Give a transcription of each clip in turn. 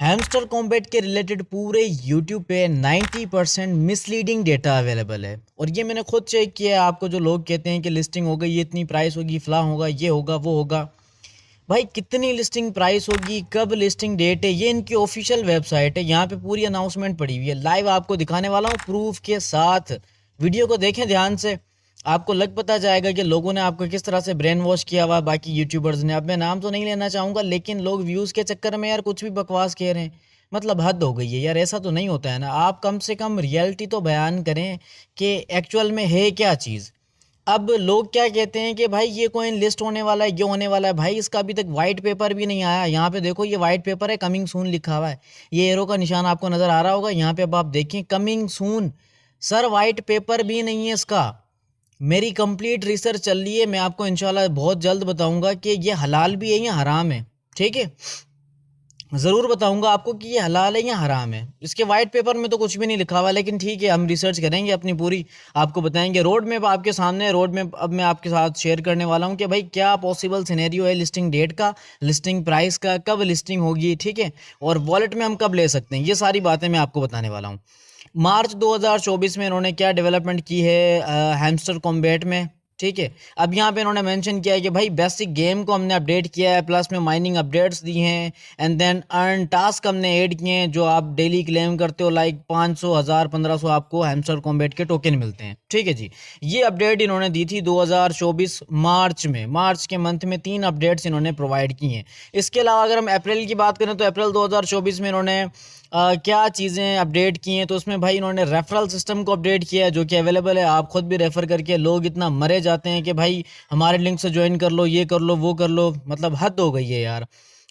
Hamster combat के related पूरे YouTube पे 90% मिसलीडिंग डेटा अवेलेबल है। और ये मैंने खुद चेक किया है। आपको जो लोग कहते हैं कि लिस्टिंग हो गई, ये इतनी प्राइस होगी, फलां होगा, ये होगा, वो होगा, भाई कितनी लिस्टिंग प्राइस होगी, कब लिस्टिंग डेट है, ये इनकी ऑफिशियल वेबसाइट है। यहाँ पे पूरी अनाउंसमेंट पड़ी हुई है। लाइव आपको दिखाने वाला हूँ प्रूफ के साथ। वीडियो को देखें ध्यान से, आपको लग पता जाएगा कि लोगों ने आपको किस तरह से ब्रेन वॉश किया हुआ बाकी यूट्यूबर्स ने। अब मैं नाम तो नहीं लेना चाहूँगा, लेकिन लोग व्यूज़ के चक्कर में यार कुछ भी बकवास कह रहे हैं। मतलब हद हो गई है यार, ऐसा तो नहीं होता है ना। आप कम से कम रियलिटी तो बयान करें कि एक्चुअल में है क्या चीज़। अब लोग क्या कहते हैं कि भाई ये कॉइन लिस्ट होने वाला है, ये होने वाला है। भाई इसका अभी तक वाइट पेपर भी नहीं आया। यहाँ पे देखो, ये वाइट पेपर है, कमिंग सून लिखा हुआ है। ये एरो का निशान आपको नज़र आ रहा होगा, यहाँ पे अब आप देखें coming soon. Sir white paper भी नहीं है इसका। मेरी कंप्लीट रिसर्च चल रही है, मैं आपको इंशाल्लाह बहुत जल्द बताऊंगा कि ये हलाल भी है या हराम है। ठीक है, ज़रूर बताऊंगा आपको कि ये हलाल है या हराम है। इसके वाइट पेपर में तो कुछ भी नहीं लिखा हुआ, लेकिन ठीक है, हम रिसर्च करेंगे अपनी पूरी, आपको बताएंगे। रोड मैप आपके सामने है। रोड मैप अब मैं आपके साथ शेयर करने वाला हूँ कि भाई क्या पॉसिबल सिनेरियो है लिस्टिंग डेट का, लिस्टिंग प्राइस का, कब लिस्टिंग होगी, ठीक है, और वॉलेट में हम कब ले सकते हैं। ये सारी बातें मैं आपको बताने वाला हूँ। मार्च 2024 में इन्होंने क्या डेवलपमेंट की है हैमस्टर कॉम्बैट में, ठीक है। अब यहाँ पे इन्होंने मेंशन किया है कि भाई बेसिक गेम को हमने अपडेट किया है, प्लस में माइनिंग अपडेट्स दी हैं, एंड देन अर्न टास्क हमने ऐड किए हैं जो आप डेली क्लेम करते हो, लाइक 500, 1000, 1500 आपको हैमस्टर कॉम्बैट के टोकन मिलते हैं। ठीक है जी, ये अपडेट इन्होंने दी थी 2024 मार्च में। मार्च के मंथ में 3 अपडेट्स इन्होंने प्रोवाइड की हैं। इसके अलावा अगर हम अप्रैल की बात करें तो अप्रैल 2024 में इन्होंने क्या चीज़ें अपडेट की हैं, तो उसमें भाई इन्होंने रेफरल सिस्टम को अपडेट किया है जो कि अवेलेबल है। आप खुद भी रेफ़र करके, लोग इतना मरे जाते हैं कि भाई हमारे लिंक से ज्वाइन कर लो, ये कर लो, वो कर लो, मतलब हद हो गई है यार।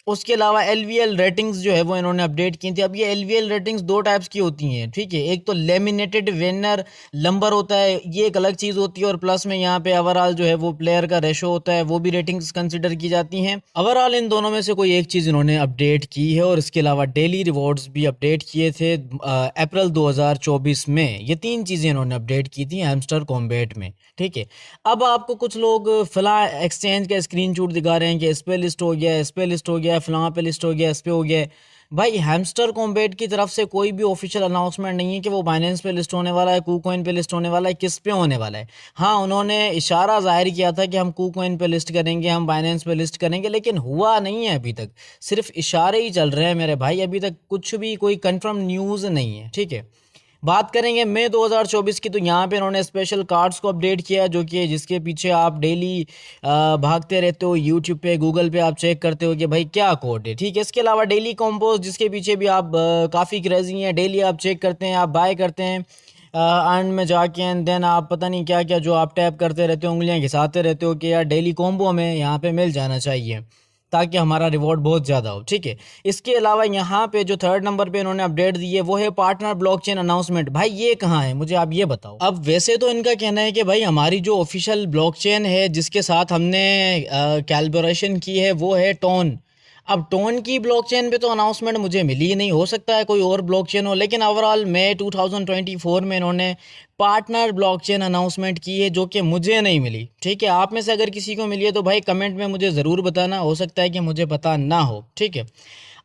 उसके अलावा एलवीएल रेटिंग्स जो है वो इन्होंने अपडेट की थी। अब ये एलवीएल रेटिंग्स 2 टाइप्स की होती हैं, ठीक है। एक तो लेमिनेटेड विनर नंबर होता है, ये एक अलग चीज़ होती है, और प्लस में यहाँ पे ओवरऑल जो है वो प्लेयर का रेशो होता है, वो भी रेटिंग्स कंसिडर की जाती हैं। ओवरऑल इन दोनों में से कोई एक चीज़ इन्होंने अपडेट की है। और इसके अलावा डेली रिवॉर्ड्स भी अपडेट किए थे अप्रैल 2024 में। ये 3 चीज़ें इन्होंने अपडेट की थी हैमस्टर कॉम्बैट में, ठीक है। अब आपको कुछ लोग फलां एक्सचेंज का स्क्रीनशॉट दिखा रहे हैं कि इस पे लिस्ट हो गया, इस पे लिस्ट हो गया, फलां पे लिस्ट हो गया, इस पे हो गया। भाई हैमस्टर कॉम्बैट की तरफ से कोई भी ऑफिशियल अनाउंसमेंट नहीं है कि वो बाइनेंस पे लिस्ट होने वाला है, कूकॉइन पे लिस्ट होने वाला है, किस पे होने वाला है। हाँ, उन्होंने इशारा जाहिर किया था कि हम कूकॉइन पे लिस्ट करेंगे, हम बाइनेंस पे लिस्ट करेंगे, लेकिन हुआ नहीं है अभी तक। सिर्फ इशारे ही चल रहे हैं मेरे भाई, अभी तक कुछ भी कोई कंफर्म न्यूज़ नहीं है, ठीक है। बात करेंगे मई 2024 की, तो यहाँ पे इन्होंने स्पेशल कार्ड्स को अपडेट किया है जो कि जिसके पीछे आप डेली भागते रहते हो। यूट्यूब पे, गूगल पे आप चेक करते हो कि भाई क्या कोड है, ठीक है। इसके अलावा डेली कॉम्पोज जिसके पीछे भी आप काफ़ी क्रेजी हैं, डेली आप चेक करते हैं, आप बाय करते हैं अर्न में जाके, एंड देन आप पता नहीं क्या क्या जो आप टैप करते रहते हो, उंगलियां घिसाते रहते हो कि यार डेली कॉम्बो हमें यहाँ पे मिल जाना चाहिए ताकि हमारा रिवॉर्ड बहुत ज़्यादा हो, ठीक है। इसके अलावा यहाँ पे जो 3rd नंबर पे इन्होंने अपडेट दी है वो है पार्टनर ब्लॉकचेन अनाउंसमेंट। भाई ये कहाँ है, मुझे आप ये बताओ। अब वैसे तो इनका कहना है कि भाई हमारी जो ऑफिशियल ब्लॉकचेन है जिसके साथ हमने कैलबोरेशन की है वो है टोन। अब टोन की ब्लॉकचेन पे तो अनाउंसमेंट मुझे मिली ही नहीं, हो सकता है कोई और ब्लॉकचेन हो, लेकिन ओवरऑल मई 2024 में इन्होंने पार्टनर ब्लॉकचेन अनाउंसमेंट की है जो कि मुझे नहीं मिली, ठीक है। आप में से अगर किसी को मिली है तो भाई कमेंट में मुझे ज़रूर बताना, हो सकता है कि मुझे पता ना हो, ठीक है।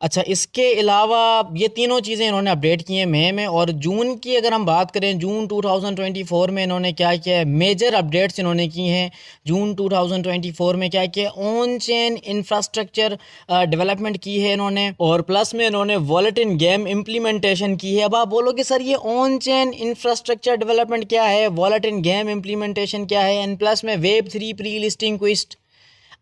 अच्छा, इसके अलावा ये तीनों चीज़ें इन्होंने अपडेट की हैं मई में। और जून की अगर हम बात करें, जून 2024 में इन्होंने क्या किया है, मेजर अपडेट्स इन्होंने की हैं। जून 2024 में क्या किया, ऑन चेन इंफ्रास्ट्रक्चर डेवलपमेंट की है इन्होंने, और प्लस में इन्होंने वॉलेट इन गेम इम्प्लीमेंटेशन की है। अब आप बोलोगे सर ये ऑन चेन इंफ्रास्ट्रक्चर डेवलपमेंट क्या है, वॉलेट इन गेम इम्प्लीमेंटेशन क्या है, एंड प्लस में वेब 3 प्री लिस्टिंग क्विस्ट।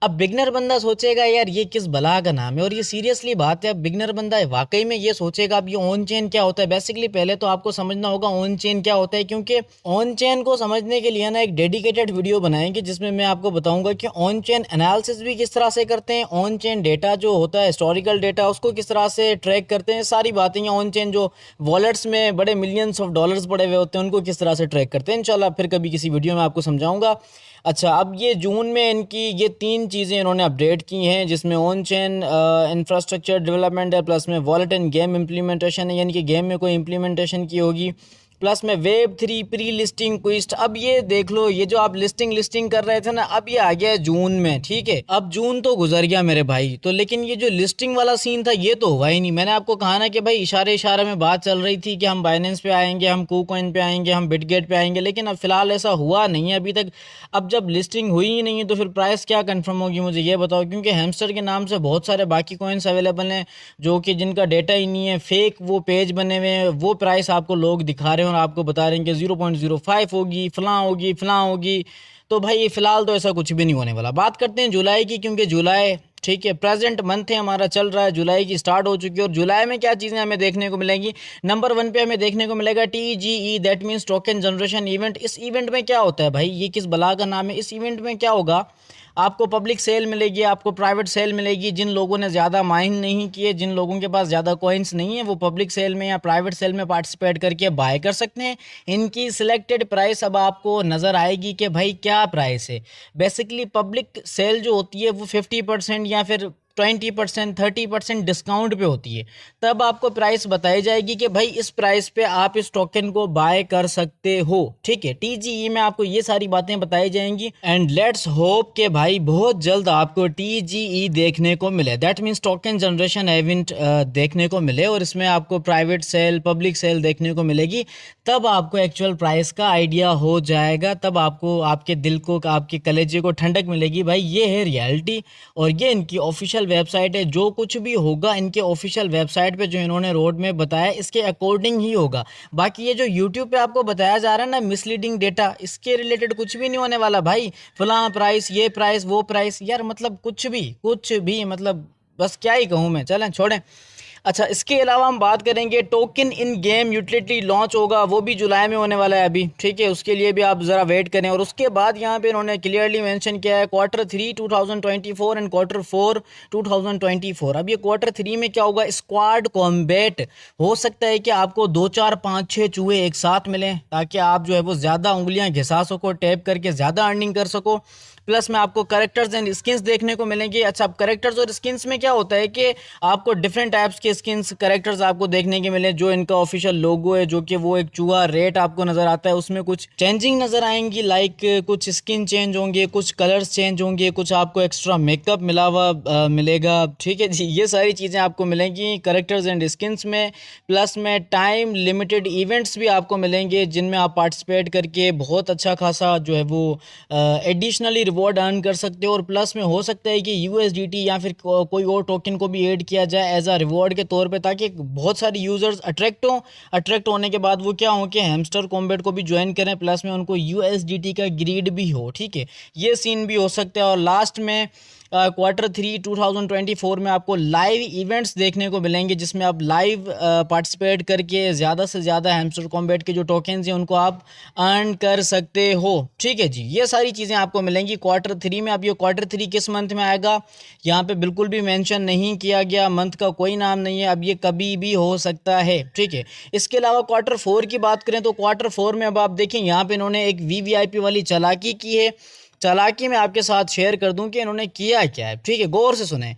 अब बिगनर बंदा सोचेगा यार ये किस बला का नाम है, और ये सीरियसली बात है। अब बिगनर बंदा है वाकई में ये सोचेगा अब ये ऑन चेन क्या होता है। बेसिकली पहले तो आपको समझना होगा ऑन चेन क्या होता है, क्योंकि ऑन चेन को समझने के लिए ना एक डेडिकेटेड वीडियो बनाएंगे जिसमें मैं आपको बताऊंगा कि ऑन चेन एनालिसिस भी किस तरह से करते हैं, ऑन चेन डेटा जो होता है हिस्टोरिकल डेटा उसको किस तरह से ट्रैक करते हैं, सारी बातें। ऑन चेन जो वॉलेट्स में बड़े मिलियंस ऑफ डॉलर्स पड़े हुए होते हैं उनको किस तरह से ट्रैक करते हैं, इंशाल्लाह फिर कभी किसी वीडियो में आपको समझाऊंगा। अच्छा, अब ये जून में इनकी ये 3 चीज़ें इन्होंने अपडेट की हैं जिसमें ऑन चेन इंफ्रास्ट्रक्चर डेवलपमेंट है, प्लस में वॉलेट एंड गेम इम्प्लीमेंटेशन है, यानी कि गेम में कोई इम्प्लीमेंटेशन की होगी, प्लस में Web3 प्री लिस्टिंग क्विस्ट। अब ये देख लो, ये जो आप लिस्टिंग कर रहे थे ना, अब ये आ गया है जून में, ठीक है। अब जून तो गुजर गया मेरे भाई, तो लेकिन ये जो लिस्टिंग वाला सीन था ये तो हुआ ही नहीं। मैंने आपको कहा ना कि भाई इशारे में बात चल रही थी कि हम बाइनेंस पे आएंगे, हम KuCoin पे आएंगे, हम बिटगेट पे आएंगे, लेकिन अब फिलहाल ऐसा हुआ नहीं है अभी तक। अब जब लिस्टिंग हुई ही नहीं है तो फिर प्राइस क्या कंफर्म होगी, मुझे ये बताओ। क्योंकि हैमस्टर के नाम से बहुत सारे बाकी कॉइन्स अवेलेबल हैं जो कि जिनका डेटा ही नहीं है, फेक वो पेज बने हुए हैं, वो प्राइस आपको लोग दिखा रहे हैं और आपको बता रहे हैं कि 0.05 होगी, फलां होगी। तो भाई फिलहाल तो ऐसा कुछ भी नहीं होने वाला। बात करते हैं जुलाई की, क्योंकि जुलाई, ठीक है, प्रेजेंट मंथ है हमारा, चल रहा है, जुलाई की स्टार्ट हो चुकी है। और जुलाई में क्या चीज़ें हमें देखने को मिलेंगी। नंबर 1 पे हमें देखने को मिलेगा TGE, that means token generation event. इस इवेंट में क्या होता है भाई, ये किस बला का नाम है। इस इवेंट में क्या होगा, आपको पब्लिक सेल मिलेगी, आपको प्राइवेट सेल मिलेगी। जिन लोगों ने ज़्यादा माइन नहीं किए, जिन लोगों के पास ज़्यादा कॉइन्स नहीं है, वो पब्लिक सेल में या प्राइवेट सेल में पार्टिसिपेट करके बाय कर सकते हैं। इनकी सिलेक्टेड प्राइस अब आपको नज़र आएगी कि भाई क्या प्राइस है। बेसिकली पब्लिक सेल जो होती है वो 50% या फिर 20%, 30% डिस्काउंट पे होती है। तब आपको प्राइस बताई जाएगी कि भाई इस प्राइस पे आप इस टोकन को बाय कर सकते हो, ठीक है। TGE में आपको ये सारी बातें बताई जाएंगी एंड लेट्स होप कि भाई बहुत जल्द आपको TGE देखने को मिले, that means token generation event देखने को मिले, और इसमें आपको प्राइवेट सेल, पब्लिक सेल देखने को मिलेगी। तब आपको एक्चुअल प्राइस का आइडिया हो जाएगा, तब आपको आपके दिल को, आपके कलेजे को ठंडक मिलेगी। भाई ये है रियलिटी और ये इनकी ऑफिशियल वेबसाइट है। जो कुछ भी होगा इनके ऑफिशियल वेबसाइट पे जो इन्होंने रोड में बताया, इसके अकॉर्डिंग ही होगा। बाकी ये जो यूट्यूब पे आपको बताया जा रहा है ना मिसलीडिंग डेटा, इसके रिलेटेड कुछ भी नहीं होने वाला भाई। फलां प्राइस, ये प्राइस, वो प्राइस, यार मतलब कुछ भी मतलब बस क्या ही कहूँ मैं, चलें छोड़ें। अच्छा, इसके अलावा हम बात करेंगे टोकन इन गेम यूटिलिटी लॉन्च होगा, वो भी जुलाई में होने वाला है अभी, ठीक है। उसके लिए भी आप ज़रा वेट करें। और उसके बाद यहाँ पे इन्होंने क्लियरली मेंशन किया है Q3 2024 एंड Q4 2024। अब ये Q3 में क्या होगा, स्क्वाड कॉम्बैट। हो सकता है कि आपको 2, 4, 5, 6 चूहे एक साथ मिलें, ताकि आप जो है वो ज़्यादा उंगलियाँ घिसा सको, टैप करके ज़्यादा अर्निंग कर सको। प्लस में आपको करेक्टर्स एंड स्किन्स देखने को मिलेंगे। अच्छा, अब करेक्टर्स और स्किन्स में क्या होता है कि आपको डिफरेंट टाइप्स के स्किन्स, करेक्टर्स आपको देखने के मिले। जो इनका ऑफिशियल लोगो है, जो कि वो एक चूहा रेट आपको नजर आता है, उसमें कुछ चेंजिंग नजर आएंगी, लाइक कुछ स्किन चेंज होंगे, कुछ कलर्स चेंज होंगे, कुछ आपको एक्स्ट्रा मेकअप मिला हुआ मिलेगा, ठीक है जी। ये सारी चीज़ें आपको मिलेंगी करेक्टर्स एंड स्किन्स में। प्लस में टाइम लिमिटेड इवेंट्स भी आपको मिलेंगे, जिनमें आप पार्टिसिपेट करके बहुत अच्छा खासा जो है वो एडिशनली रिवॉर्ड अर्न कर सकते हो। और प्लस में हो सकता है कि USDT या फिर कोई और टोकन को भी ऐड किया जाए एज अ रिवॉर्ड के तौर पे, ताकि बहुत सारे यूजर्स अट्रैक्ट होने के बाद वो क्या हो कि हैमस्टर कॉम्बैट को भी ज्वाइन करें, प्लस में उनको USDT का ग्रीड भी हो, ठीक है। ये सीन भी हो सकता है। और लास्ट में Q3 2024 में आपको लाइव इवेंट्स देखने को मिलेंगे, जिसमें आप लाइव पार्टिसिपेट करके ज़्यादा से ज़्यादा हैमस्टर कॉम्बैट के जो टोकन्स हैं उनको आप अर्न कर सकते हो, ठीक है जी। ये सारी चीज़ें आपको मिलेंगी Q3 में। अब ये Q3 किस मंथ में आएगा, यहाँ पे बिल्कुल भी मेंशन नहीं किया गया, मंथ का कोई नाम नहीं है। अब ये कभी भी हो सकता है, ठीक है। इसके अलावा Q4 की बात करें तो Q4 में अब आप देखें, यहाँ पे इन्होंने एक VVIP वाली चालाकी की है। चालाकी मैं आपके साथ शेयर कर दूं कि इन्होंने किया क्या है, ठीक है, गौर से सुने।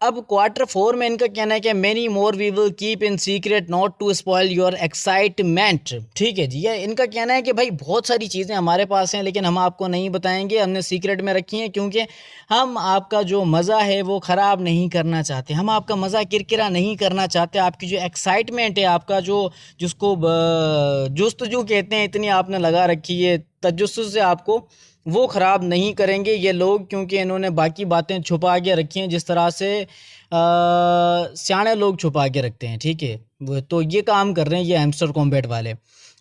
अब Q4 में इनका कहना है कि many more we will keep in secret not to spoil your excitement, ठीक है जी। ये इनका कहना है कि भाई बहुत सारी चीज़ें हमारे पास हैं, लेकिन हम आपको नहीं बताएंगे, हमने सीक्रेट में रखी हैं, क्योंकि हम आपका जो मज़ा है वो ख़राब नहीं करना चाहते, हम आपका मज़ा किरकिरा नहीं करना चाहते। आपकी जो एक्साइटमेंट है, आपका जो जिसको जुस्तजू कहते हैं, इतनी आपने लगा रखी है तजस्सुस से, आपको वो ख़राब नहीं करेंगे ये लोग, क्योंकि इन्होंने बाकी बातें छुपा के रखी हैं, जिस तरह से सियाने लोग छुपा के रखते हैं, ठीक है। तो ये काम कर रहे हैं ये हैमस्टर कॉम्बैट वाले।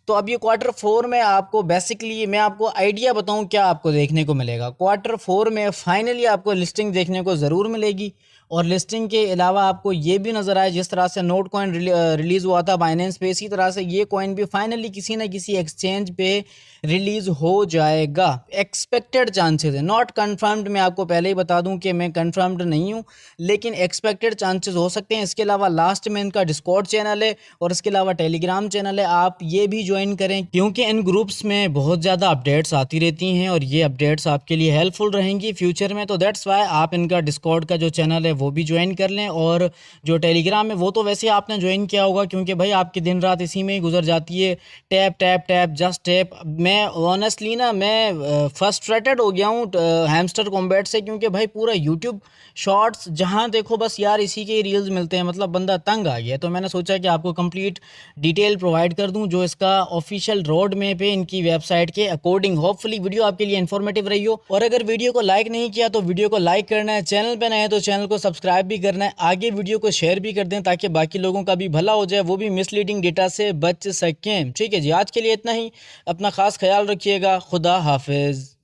तो अब ये Q4 में आपको बेसिकली मैं आपको आइडिया बताऊं क्या आपको देखने को मिलेगा। Q4 में फाइनली आपको लिस्टिंग देखने को ज़रूर मिलेगी, और लिस्टिंग के अलावा आपको ये भी नज़र आए, जिस तरह से नोट कॉइन रिलीज़ हुआ था बाइनेंस पे, इसी तरह से ये कॉइन भी फाइनली किसी न किसी एक्सचेंज पे रिलीज़ हो जाएगा। एक्सपेक्टेड चांसेस है, नॉट कन्फर्म्ड। मैं आपको पहले ही बता दूं कि मैं कन्फर्म्ड नहीं हूं, लेकिन एक्सपेक्टेड चांसेस हो सकते हैं। इसके अलावा लास्ट में इनका डिस्कॉर्ड चैनल है, और इसके अलावा टेलीग्राम चैनल है, आप ये भी ज्वाइन करें, क्योंकि इन ग्रुप्स में बहुत ज़्यादा अपडेट्स आती रहती हैं, और ये अपडेट्स आपके लिए हेल्पफुल रहेंगी फ्यूचर में। तो दैट्स वाई आप इनका डिस्कॉर्ड का जो चैनल है वो भी ज्वाइन कर लें। और जो टेलीग्राम है वो तो वैसे आपने ज्वाइन किया होगा, क्योंकि भाई आपकी दिन रात इसी में ही गुजर जाती है, tap tap tap just tap. मैं ऑनेस्टली ना मैं फ्रस्ट्रेटेड हो गया हूँ हैमस्टर कॉम्बैट से, क्योंकि भाई पूरा यूट्यूब शॉर्ट्स जहाँ देखो बस यार इसी के रील्स मिलते हैं, मतलब बंदा तंग आ गया। तो मैंने सोचा कि आपको कंप्लीट डिटेल प्रोवाइड कर दूं, जो इसका ऑफिशियल रोड मैप है इनकी वेबसाइट के अकॉर्डिंग। होपफुली वीडियो आपके लिए इन्फॉर्मेटिव रही हो। और अगर वीडियो को लाइक नहीं किया तो वीडियो को लाइक करना है, चैनल पर नए हैं तो चैनल को सब्सक्राइब भी करना है, आगे वीडियो को शेयर भी कर दें ताकि बाकी लोगों का भी भला हो जाए, वो भी मिसलीडिंग डेटा से बच सकें। ठीक है जी, आज के लिए इतना ही। अपना खास ख्याल रखिएगा। खुदा हाफिज।